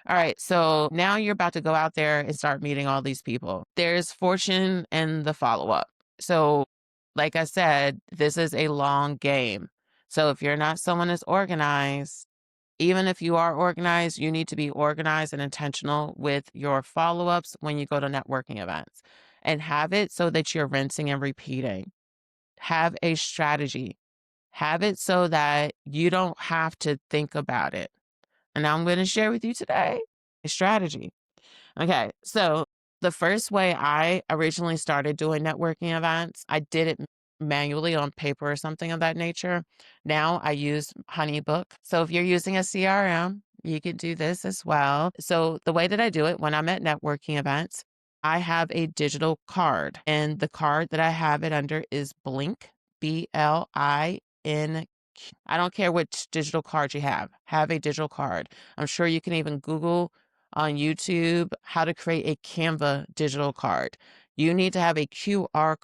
All right. So now you're about to go out there and start meeting all these people. There's fortune in the follow up. So, like I said, this is a long game. So if you're not someone that's organized, even if you are organized, you need to be organized and intentional with your follow ups when you go to networking events and have it so that you're rinsing and repeating. Have a strategy. Have it so that you don't have to think about it. And I'm going to share with you today a strategy. Okay. So the first way I originally started doing networking events, I did it manually on paper or something of that nature. Now I use Honeybook. So if you're using a CRM, you can do this as well. So the way that I do it when I'm at networking events, I have a digital card, and the card that I have it under is Blink, BLIN. I don't care which digital card you have a digital card. I'm sure you can even Google on YouTube how to create a Canva digital card. You need to have a QR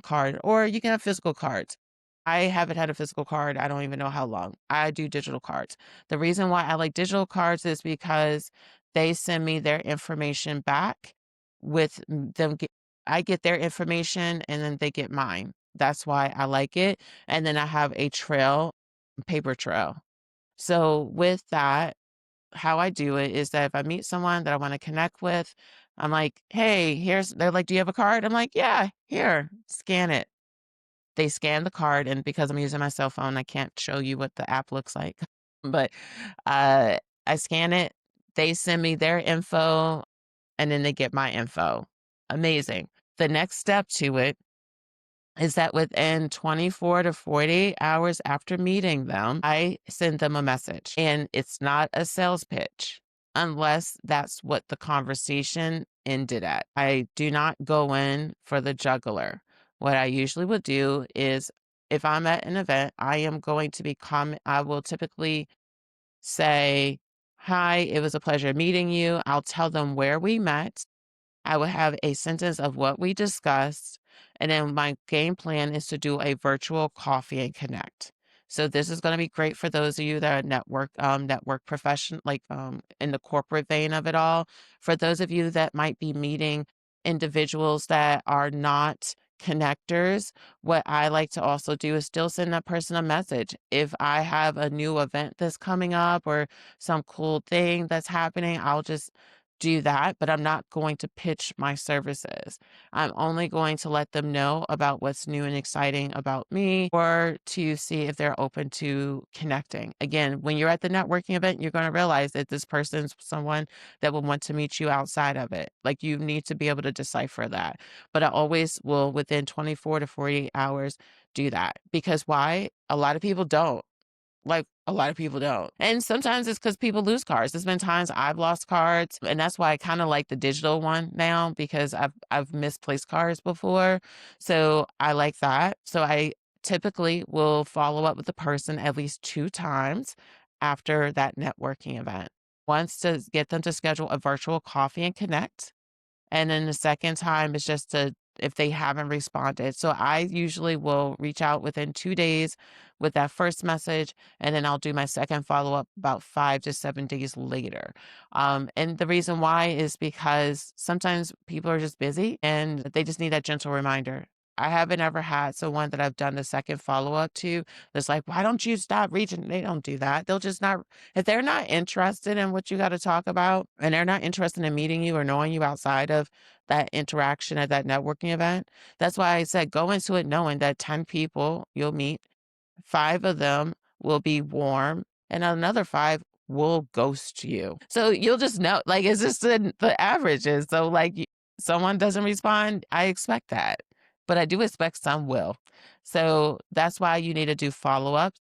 card, or you can have physical cards. I haven't had a physical card. I don't even know how long. I do digital cards. The reason why I like digital cards is because they send me their information back with them. I get their information and then they get mine. That's why I like it. And then I have a paper trail. So with that, how I do it is that if I meet someone that I want to connect with, I'm like, hey, they're like, do you have a card? I'm like, yeah, here, scan it. They scan the card. And because I'm using my cell phone, I can't show you what the app looks like. But uh, I scan it. They send me their info and then they get my info. Amazing. The next step to it is that within 24 to 48 hours after meeting them, I send them a message. And it's not a sales pitch unless that's what the conversation ended at. I do not go in for the juggler. What I usually would do is if I'm at an event, I am going to I will typically say, hi, it was a pleasure meeting you. I'll tell them where we met. I would have a sentence of what we discussed, and then my game plan is to do a virtual coffee and connect. So this is going to be great for those of you that are network profession, like in the corporate vein of it all. For those of you that might be meeting individuals that are not connectors, what I like to also do is still send that person a message. If I have a new event that's coming up or some cool thing that's happening, I'll just do that, but I'm not going to pitch my services. I'm only going to let them know about what's new and exciting about me or to see if they're open to connecting. Again, when you're at the networking event, you're going to realize that this person's someone that will want to meet you outside of it. Like you need to be able to decipher that. But I always will, within 24 to 48 hours, do that. Because why? A lot of people don't. Like, a lot of people don't. And sometimes it's because people lose cards. There's been times I've lost cards, and that's why I kinda like the digital one now because I've misplaced cards before. So, I like that. So, I typically will follow up with the person at least 2 times after that networking event. Once to get them to schedule a virtual coffee and connect, and then the second time is just to if they haven't responded. So I usually will reach out within 2 days with that first message, and then I'll do my second follow-up about 5 to 7 days later. And the reason why is because sometimes people are just busy and they just need that gentle reminder. I haven't ever had someone that I've done the second follow-up to that's like, "Why don't you stop reaching?" They don't do that. They'll just not if they're not interested in what you gotta talk about and they're not interested in meeting you or knowing you outside of that interaction at that networking event, that's why I said go into it knowing that 10 people you'll meet, 5 of them will be warm, and another 5 will ghost you. So you'll just know, like, it's just the averages. So, like, someone doesn't respond, I expect that, but I do expect some will. So that's why you need to do follow-ups.